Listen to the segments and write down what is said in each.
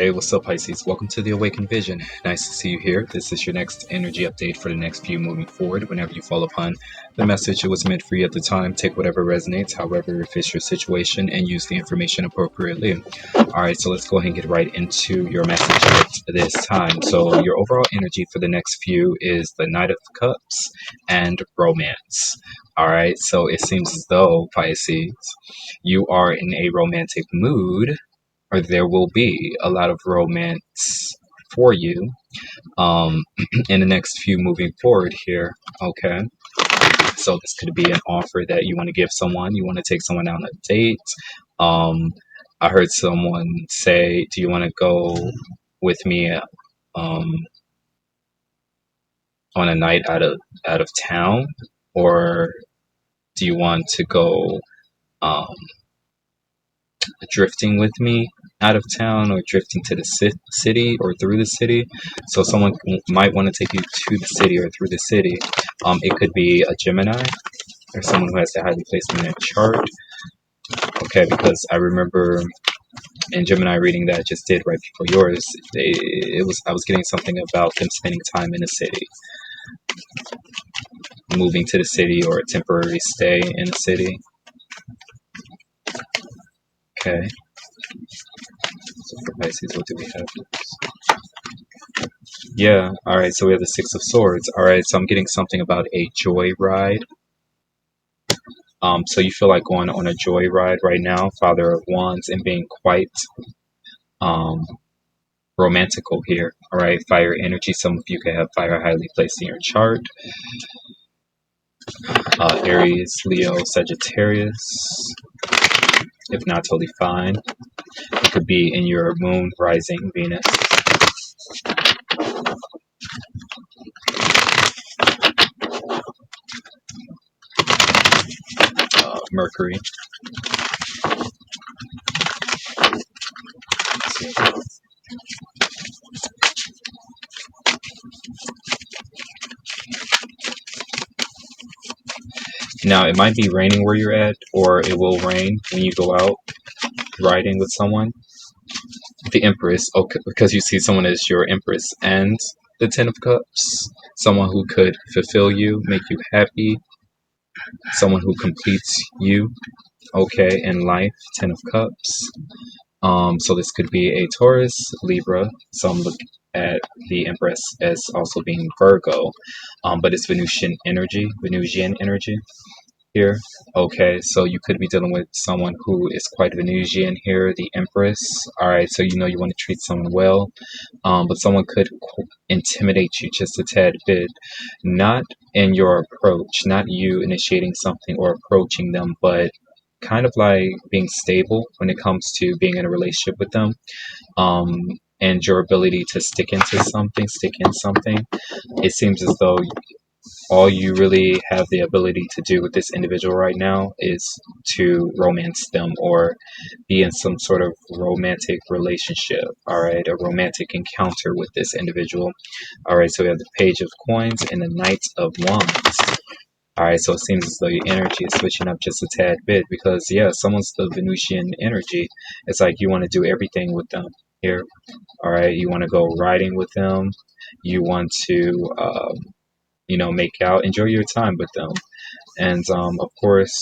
Hey, what's up, Pisces? Welcome to the Awakened Vision. Nice to see you here. This is your next energy update for the next few moving forward. Whenever you fall upon the message, it was meant for you at the time. Take whatever resonates, however it fits your situation, and use the information appropriately. Alright, so let's go ahead and get right into your message at this time. So your overall energy for the next few is the Knight of Cups and romance. Alright, so it seems as though, Pisces, you are in a romantic mood, or there will be a lot of romance for you in the next few moving forward here. Okay, so this could be an offer that you want to give someone. You want to take someone on a date. I heard someone say, do you want to go with me um, on a night out of town, or do you want to go drifting with me out of town, or drifting to the city or through the city? So someone might want to take you to the city or through the city. It could be a Gemini or someone who has the highly placed in their chart. Okay, because I remember in Gemini reading that I just did right before yours, I was getting something about them spending time in the city, moving to the city, or a temporary stay in the city. Okay. So for Pisces, what do we have? Yeah, alright, so we have the Six of Swords. Alright, so I'm getting something about a joy ride. So you feel like going on a joy ride right now, Father of Wands, and being quite romantical here. Alright, fire energy. Some of you could have fire highly placed in your chart. Aries, Leo, Sagittarius. If not, totally fine. It could be in your moon, rising, Venus. Mercury. Now, it might be raining where you're at, or it will rain when you go out riding with someone. The Empress, okay, because you see someone as your Empress, and the Ten of Cups, someone who could fulfill you, make you happy, someone who completes you, okay, in life. Ten of Cups. So this could be a Taurus, Libra. Some look at the Empress as also being Virgo, but it's Venusian energy here. Okay, so you could be dealing with someone who is quite Venusian here, the Empress. All right, so you know you want to treat someone well, but someone could intimidate you just a tad bit, not in your approach, not you initiating something or approaching them, but kind of like being stable when it comes to being in a relationship with them, and your ability to stick in something. It seems as though all you really have the ability to do with this individual right now is to romance them, or be in some sort of romantic relationship. All right, a romantic encounter with this individual. All right, so we have the Page of Coins and the Knight of Wands. All right, so it seems as though your energy is switching up just a tad bit, because yeah, someone's the Venusian energy. It's like you want to do everything with them here. All right, you want to go riding with them. You want to make out, enjoy your time with them, and of course,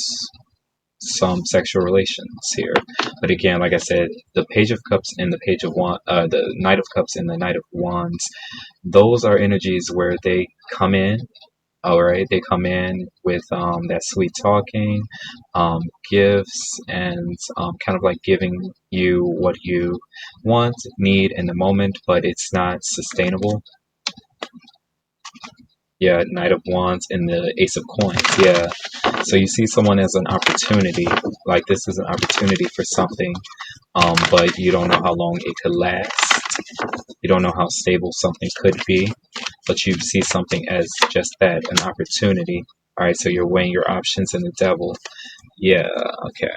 some sexual relations here. But again, like I said, the Page of Cups and the Knight of Cups and the Knight of Wands, those are energies where they come in. All right, they come in with that sweet talking, gifts, and kind of like giving you what you want, need in the moment, but it's not sustainable. Yeah, Knight of Wands and the Ace of Coins. Yeah. So you see someone as an opportunity, like this is an opportunity for something, but you don't know how long it could last. You don't know how stable something could be, but you see something as just that, an opportunity. All right, so you're weighing your options, and the Devil. Yeah, okay.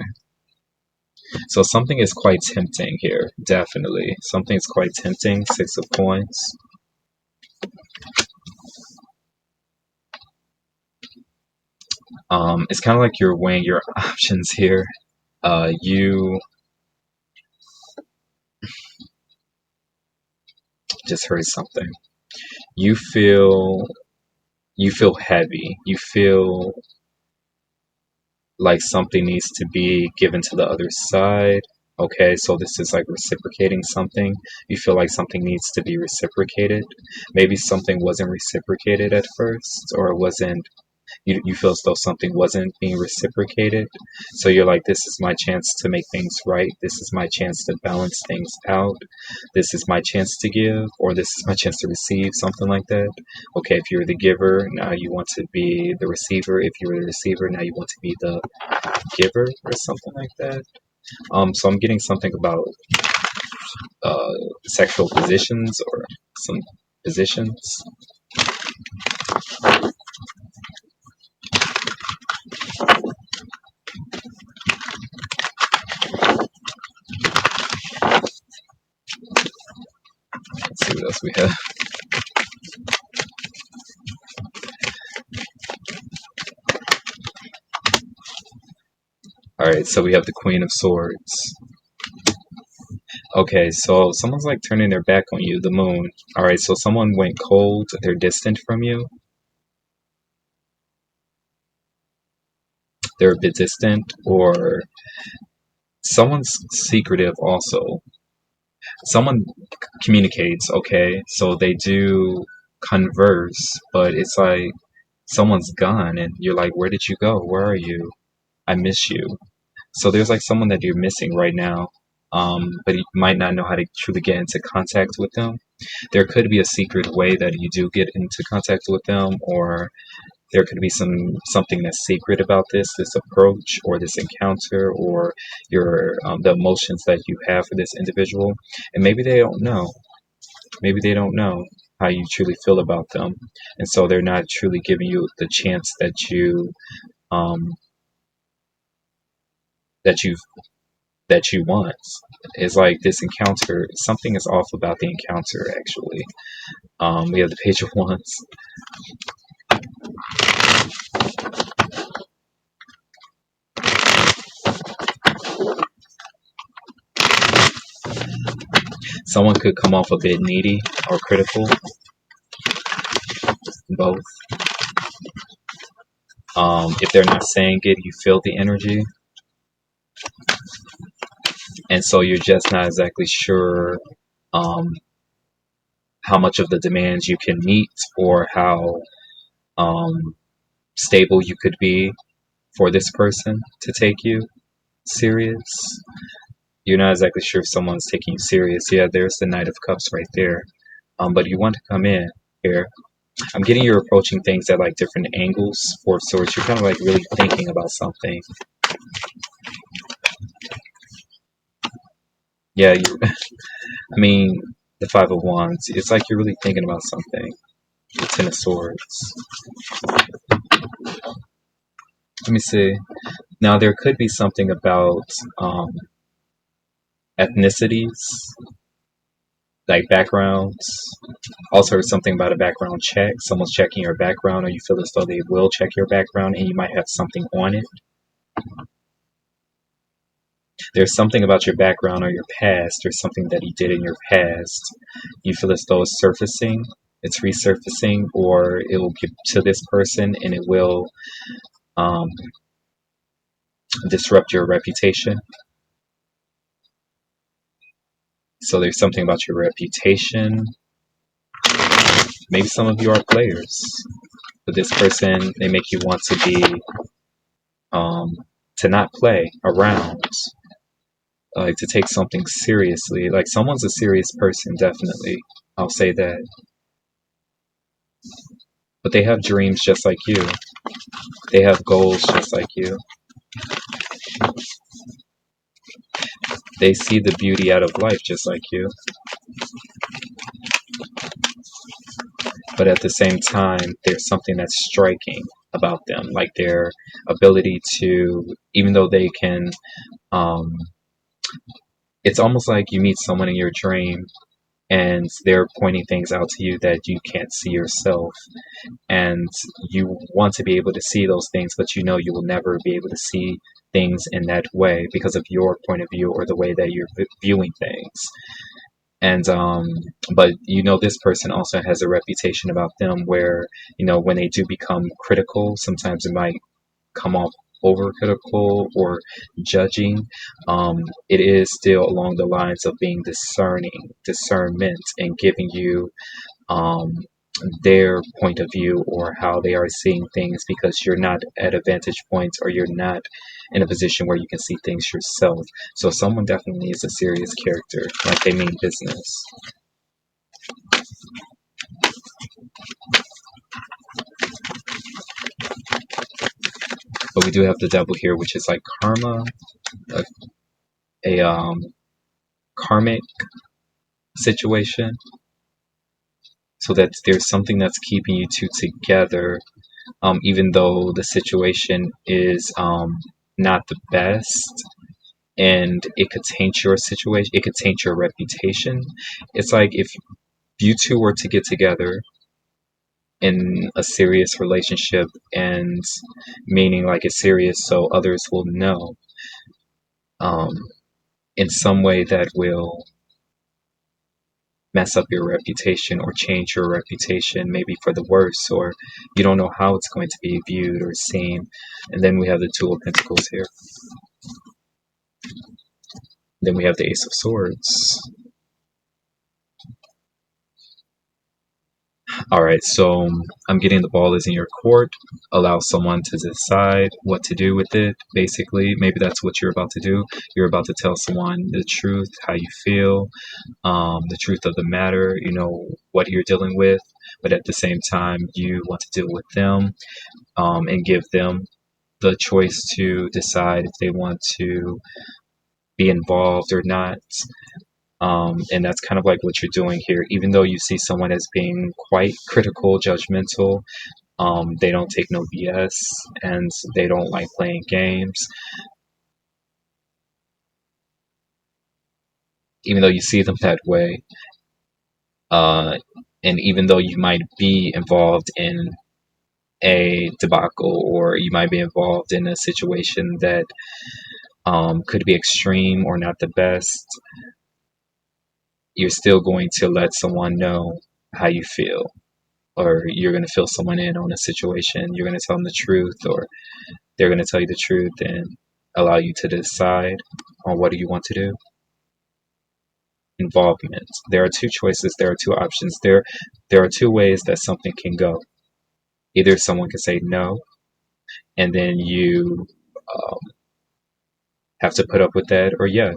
So something is quite tempting here, definitely. Something's quite tempting. Six of Coins. It's kind of like you're weighing your options here. You just heard something. You feel heavy. You feel like something needs to be given to the other side. Okay, so this is like reciprocating something. You feel like something needs to be reciprocated. Maybe something wasn't reciprocated at first, or it wasn't, you feel as though something wasn't being reciprocated. So you're like, this is my chance to make things right. This is my chance to balance things out. This is my chance to give, or this is my chance to receive, something like that. Okay, if you're the giver, now you want to be the receiver. If you're the receiver, now you want to be the giver, or something like that. So I'm getting something about uh, sexual positions or some positions. Let's see what else we have. All right, so we have the Queen of Swords. Okay, so someone's like turning their back on you, the moon. All right, so someone went cold, they're distant from you. They're a bit distant, or someone's secretive also. Someone communicates, okay, so they do converse, but it's like someone's gone and you're like, where did you go? Where are you? I miss you. So there's like someone that you're missing right now, but you might not know how to truly get into contact with them. There could be a secret way that you do get into contact with them, or there could be something that's secret about this approach or this encounter, or your the emotions that you have for this individual, and maybe they don't know. Maybe they don't know how you truly feel about them, and so they're not truly giving you the chance um, that you that you want. It's like this encounter, something is off about the encounter, actually. We have the Page of Wands. Someone could come off a bit needy or critical, both. If they're not saying it, you feel the energy. And so you're just not exactly sure um, how much of the demands you can meet, or how um, stable you could be for this person to take you serious. You're not exactly sure if someone's taking you serious. Yeah, there's the Knight of Cups right there. But you want to come in here. I'm getting you're approaching things at like different angles, for sorts. You're kind of like really thinking about something. Yeah, you. I mean, the Five of Wands. It's like you're really thinking about something. The Ten of Swords. Let me see. Now there could be something about ethnicities, like backgrounds. Also, something about a background check. Someone's checking your background, or you feel as though they will check your background, and you might have something on it. There's something about your background or your past, or something that you did in your past. You feel as though it's surfacing, it's resurfacing, or it will get to this person and it will um, disrupt your reputation. So there's something about your reputation. Maybe some of you are players, but this person, they make you want to be, to not play around, like to take something seriously. Like someone's a serious person, definitely. I'll say that. But they have dreams just like you. They have goals just like you. They see the beauty out of life just like you. But at the same time, there's something that's striking about them, like their ability to, even though they can, um, it's almost like you meet someone in your dream and they're pointing things out to you that you can't see yourself. And you want to be able to see those things, but you know you will never be able to see things in that way because of your point of view or the way that you're viewing things. And but this person also has a reputation about them where when they do become critical, sometimes it might come off overcritical or judging. It is still along the lines of being discernment, and giving you um, their point of view or how they are seeing things, because you're not at a vantage point, or you're not in a position where you can see things yourself. So someone definitely is a serious character, like they mean business. But we do have the devil here, which is like karma, a, a karmic situation. So that there's something that's keeping you two together, even though the situation is not the best, and it could taint your situation, it could taint your reputation. It's like if you two were to get together in a serious relationship, and meaning like it's serious so others will know, um, in some way that will mess up your reputation or change your reputation, maybe for the worse, or you don't know how it's going to be viewed or seen. And then we have the Two of Pentacles here. Then we have the Ace of Swords. All right, so I'm getting the ball is in your court. Allow someone to decide what to do with it. Basically, maybe that's what you're about to do. You're about to tell someone the truth, how you feel, the truth of the matter, what you're dealing with. But at the same time, you want to deal with them, and give them the choice to decide if they want to be involved or not. And that's kind of like what you're doing here. Even though you see someone as being quite critical, judgmental, they don't take no BS, and they don't like playing games. Even though you see them that way, uh, and even though you might be involved in a debacle, or you might be involved in a situation that could be extreme or not the best, you're still going to let someone know how you feel, or you're going to fill someone in on a situation. You're going to tell them the truth, or they're going to tell you the truth, and allow you to decide on what do you want to do. Involvement. There are two choices. There are two options. There are two ways that something can go. Either someone can say no, and then you um, have to put up with that, or yes,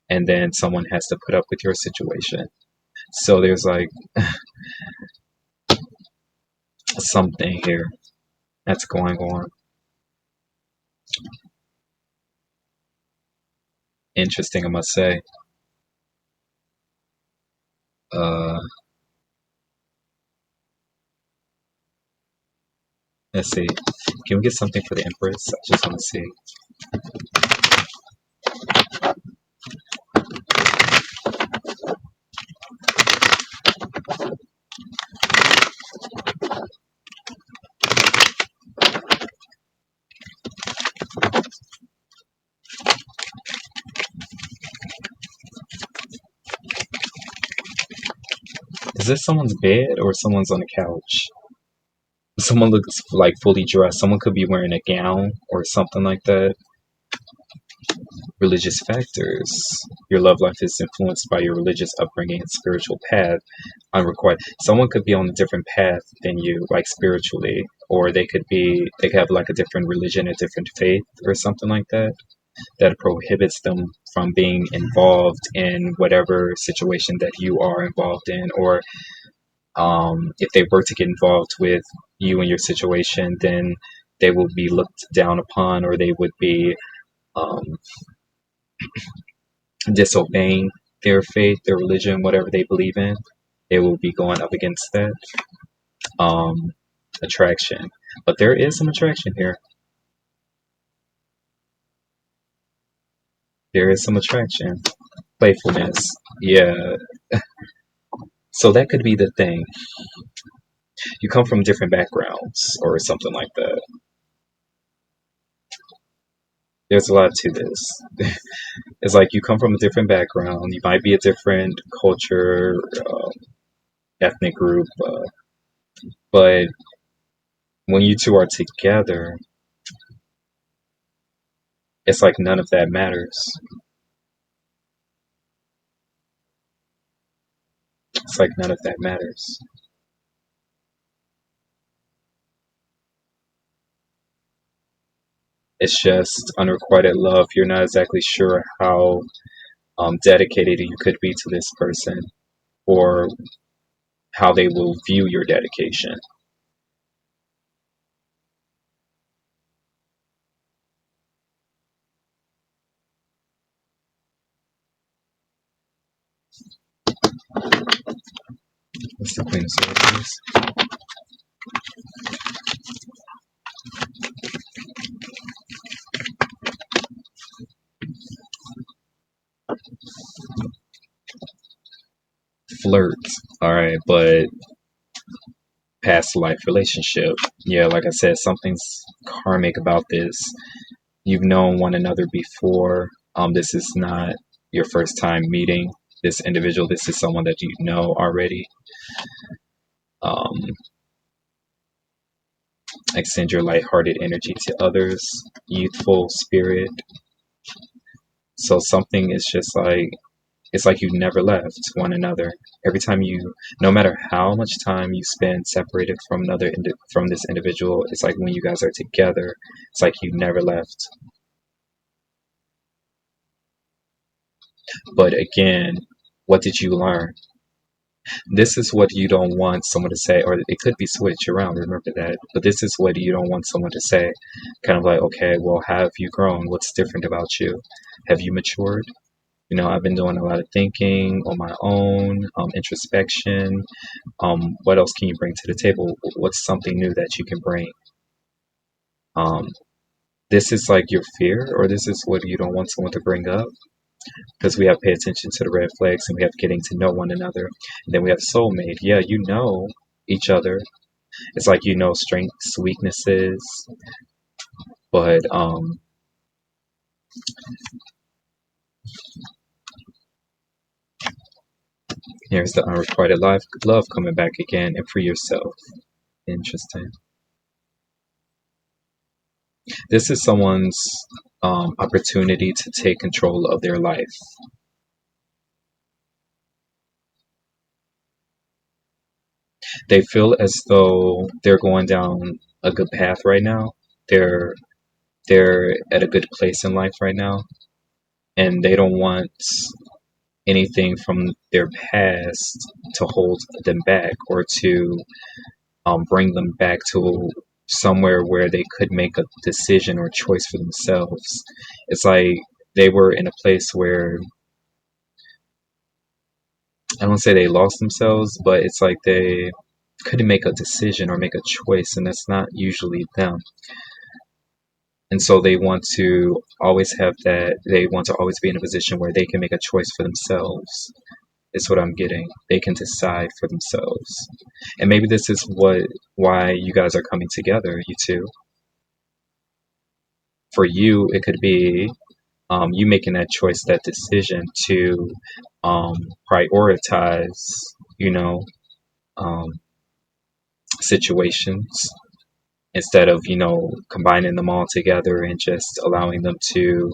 and then someone has to put up with your situation. So there's like something here that's going on. Interesting, I must say. Uh, let's see. Can we get something for the Empress? I just want to see. Is this someone's bed or someone's on the couch? Someone looks like fully dressed. Someone could be wearing a gown or something like that. Religious factors. Your love life is influenced by your religious upbringing and spiritual path. Unrequited. Someone could be on a different path than you, like spiritually, or they could have like a different religion, a different faith, or something like that. That prohibits them from being involved in whatever situation that you are involved in, or if they were to get involved with you and your situation, then they will be looked down upon, or they would be um, disobeying their faith, their religion, whatever they believe in. They will be going up against that um, attraction. But there is some attraction here. There is some attraction. Playfulness. Yeah. So that could be the thing. You come from different backgrounds or something like that. there's a lot to this. It's like you come from a different background. You might be a different culture, ethnic group, but when you two are together, it's like none of that matters. It's like none of that matters. It's just unrequited love. You're not exactly sure how dedicated you could be to this person or how they will view your dedication. What's the Queen of Swords? Flirt. All right, but past life relationship. Yeah, like I said, something's karmic about this. You've known one another before. This is not your first time meeting this individual. This is someone that you know already. Um, extend your lighthearted energy to others. Youthful spirit. So something is just like it's like you never left one another. Every time you, no matter how much time you spend separated from from this individual, it's like when you guys are together, it's like you never left. But again, what did you learn? This is what you don't want someone to say, or it could be switched around, remember that. But this is what you don't want someone to say. Kind of like, okay, well, have you grown? What's different about you? Have you matured? You know, I've been doing a lot of thinking on my own, introspection. What else can you bring to the table? What's something new that you can bring? Um, this is like your fear, or this is what you don't want someone to bring up. Because we have pay attention to the red flags and we have getting to know one another. And then we have soulmate. Yeah, you know each other. It's like you know strengths, weaknesses, but here's the unrequited love coming back again and for yourself. Interesting. This is someone's opportunity to take control of their life. They feel as though they're going down a good path right now. They're they're at a good place in life right now, and they don't want anything from their past to hold them back or to bring them back to somewhere where they could make a decision or choice for themselves. It's like they were in a place where I don't say they lost themselves, but it's like they couldn't make a decision or make a choice, and that's not usually them. And so they want to always have that, they want to always be in a position where they can make a choice for themselves. Is what I'm getting. They can decide for themselves. And maybe this is why you guys are coming together, you two. For you, it could be you making that choice, that decision to um, prioritize, you know, um, situations instead of, combining them all together and just allowing them to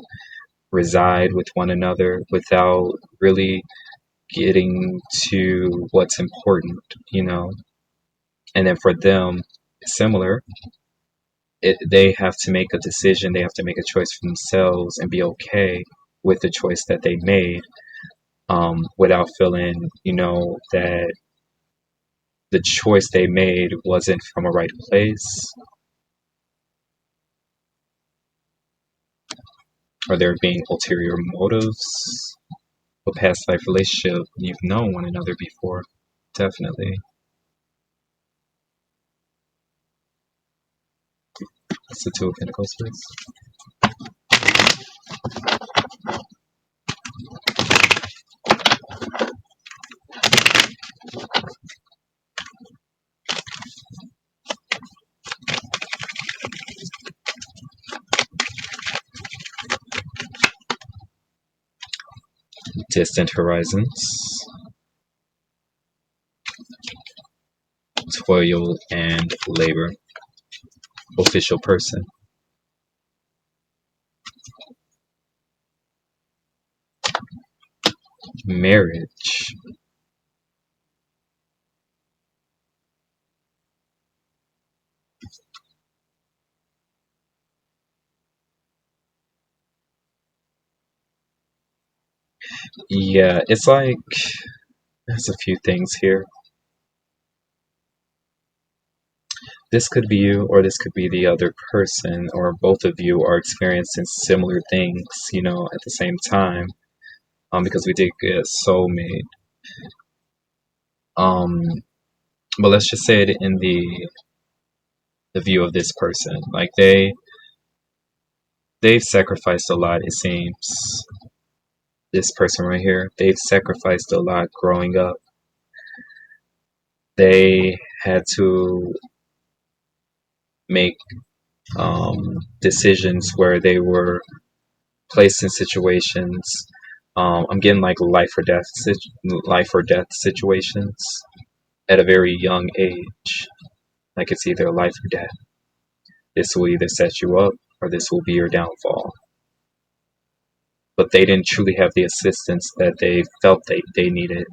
reside with one another without really getting to what's important. And then for them, similar, they have to make a decision, they have to make a choice for themselves and be okay with the choice that they made without feeling, that the choice they made wasn't from a right place or there being ulterior motives. A past life relationship, you've known one another before, definitely. It's the Two of Pentacles, please. Distant horizons. Toil and labor. Official person. Marriage. Yeah, it's like there's a few things here. This could be you, or this could be the other person, or both of you are experiencing similar things, at the same time. Because we did get soulmate. Um, but let's just say it in the view of this person. Like they've sacrificed a lot, it seems. This person right here, they've sacrificed a lot growing up. They had to make decisions where they were placed in situations. I'm getting like life or death situations at a very young age. Like it's either life or death. This will either set you up or this will be your downfall. But they didn't truly have the assistance that they felt they needed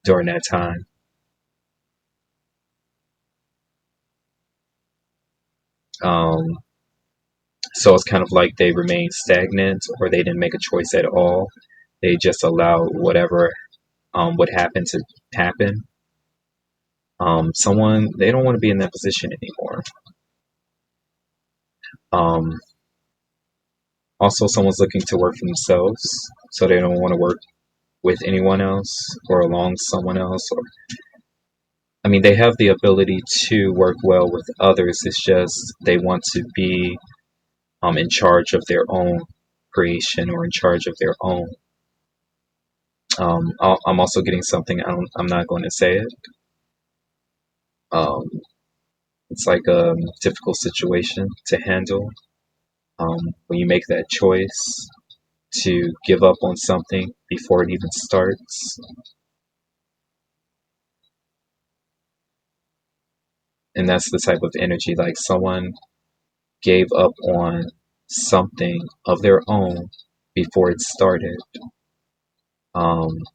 during that time. Um, so it's kind of like they remained stagnant or they didn't make a choice at all. They just allowed whatever would happen to happen. Someone, they don't want to be in that position anymore. Um, Also, someone's looking to work for themselves, so they don't want to work with anyone else or along someone else. Or, I mean, they have the ability to work well with others. It's just they want to be in charge of their own creation or in charge of their own. I'm also getting something. I'm not going to say it. Um, it's like a difficult situation to handle when you make that choice to give up on something before it even starts. And that's the type of energy like someone gave up on something of their own before it started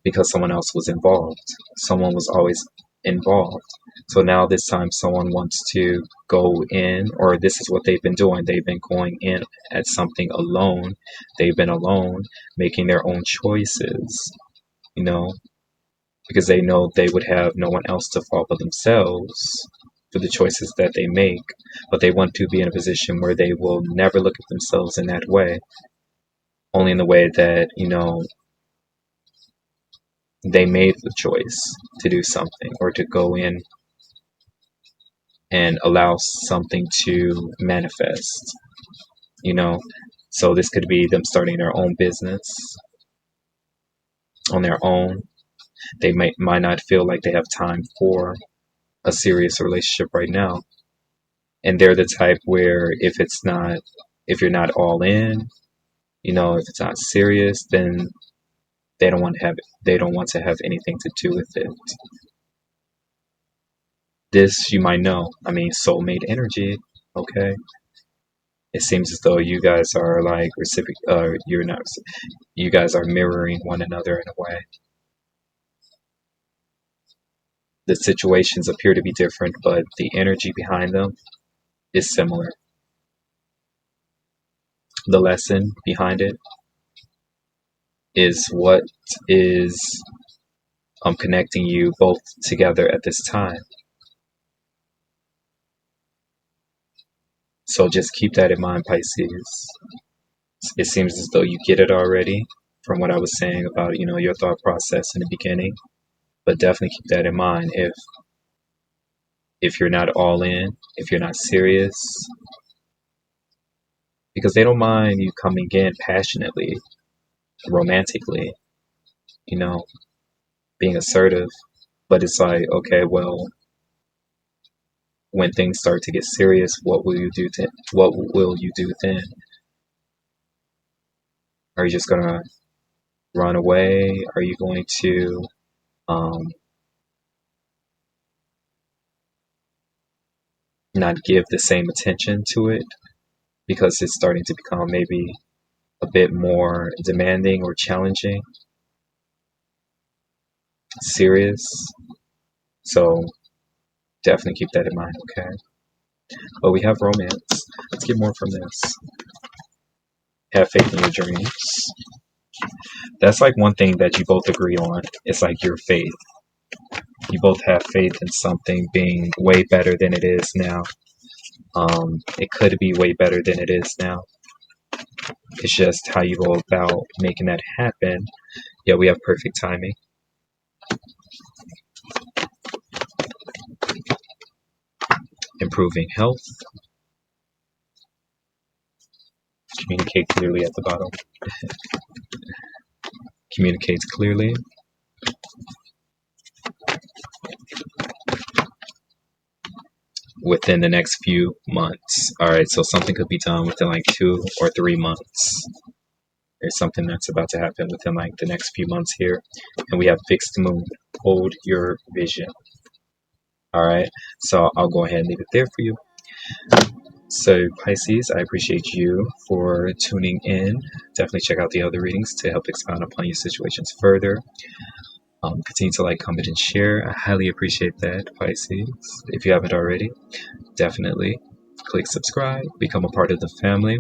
because someone else was involved. Someone was always involved. So now this time someone wants to go in, or this is what they've been doing. They've been going in at something alone. They've been alone, making their own choices, you know, because they know they would have no one else to fault but themselves for the choices that they make. But they want to be in a position where they will never look at themselves in that way, only in the way that, they made the choice to do something or to go in and allow something to manifest, you know. So this could be them starting their own business on their own. They might not feel like they have time for a serious relationship right now. And they're the type where if you're not all in, if it's not serious, then they don't want to have anything to do with it. This you might know. I mean, soulmate energy. Okay, it seems as though you guys are like you're not. You guys are mirroring one another in a way. The situations appear to be different, but the energy behind them is similar. The lesson behind it is what is connecting you both together at this time. So just keep that in mind, Pisces. It seems as though you get it already from what I was saying about, your thought process in the beginning. But definitely keep that in mind if you're not all in, if you're not serious, because they don't mind you coming in passionately, romantically, you know, being assertive. But it's like, okay, well, when things start to get serious, what will you do then? What will you do then? Are you just gonna run away? Are you going to not give the same attention to it because it's starting to become maybe a bit more demanding or challenging, serious? So definitely keep that in mind, okay? But we have romance. Let's get more from this. Have faith in your dreams. That's like one thing that you both agree on. It's like your faith. You both have faith in something being way better than it is now. It could be way better than it is now. It's just how you go about making that happen. Yeah, we have perfect timing. Improving health. Communicate clearly at the bottom. Communicates clearly. Within the next few months. All right, so something could be done within like 2 or 3 months. There's something that's about to happen within like the next few months here. And we have fixed moon. Hold your vision. All right, so I'll go ahead and leave it there for you. So Pisces, I appreciate you for tuning in. Definitely check out the other readings to help expound upon your situations further. Continue to like, comment, and share. I highly appreciate that, Pisces. If you haven't already, definitely click subscribe, become a part of the family.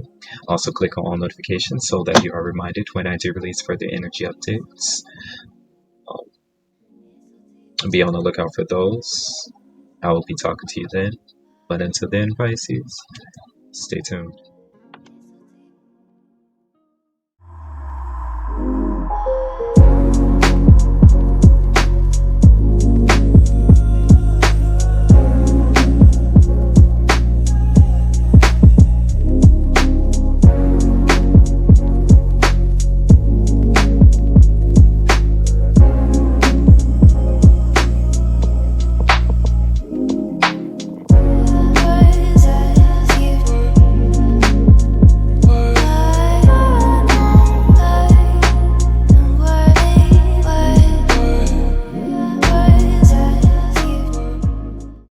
Also click on all notifications so that you are reminded when I do release further energy updates. Be on the lookout for those. I will be talking to you then. But until then, Pisces, stay tuned.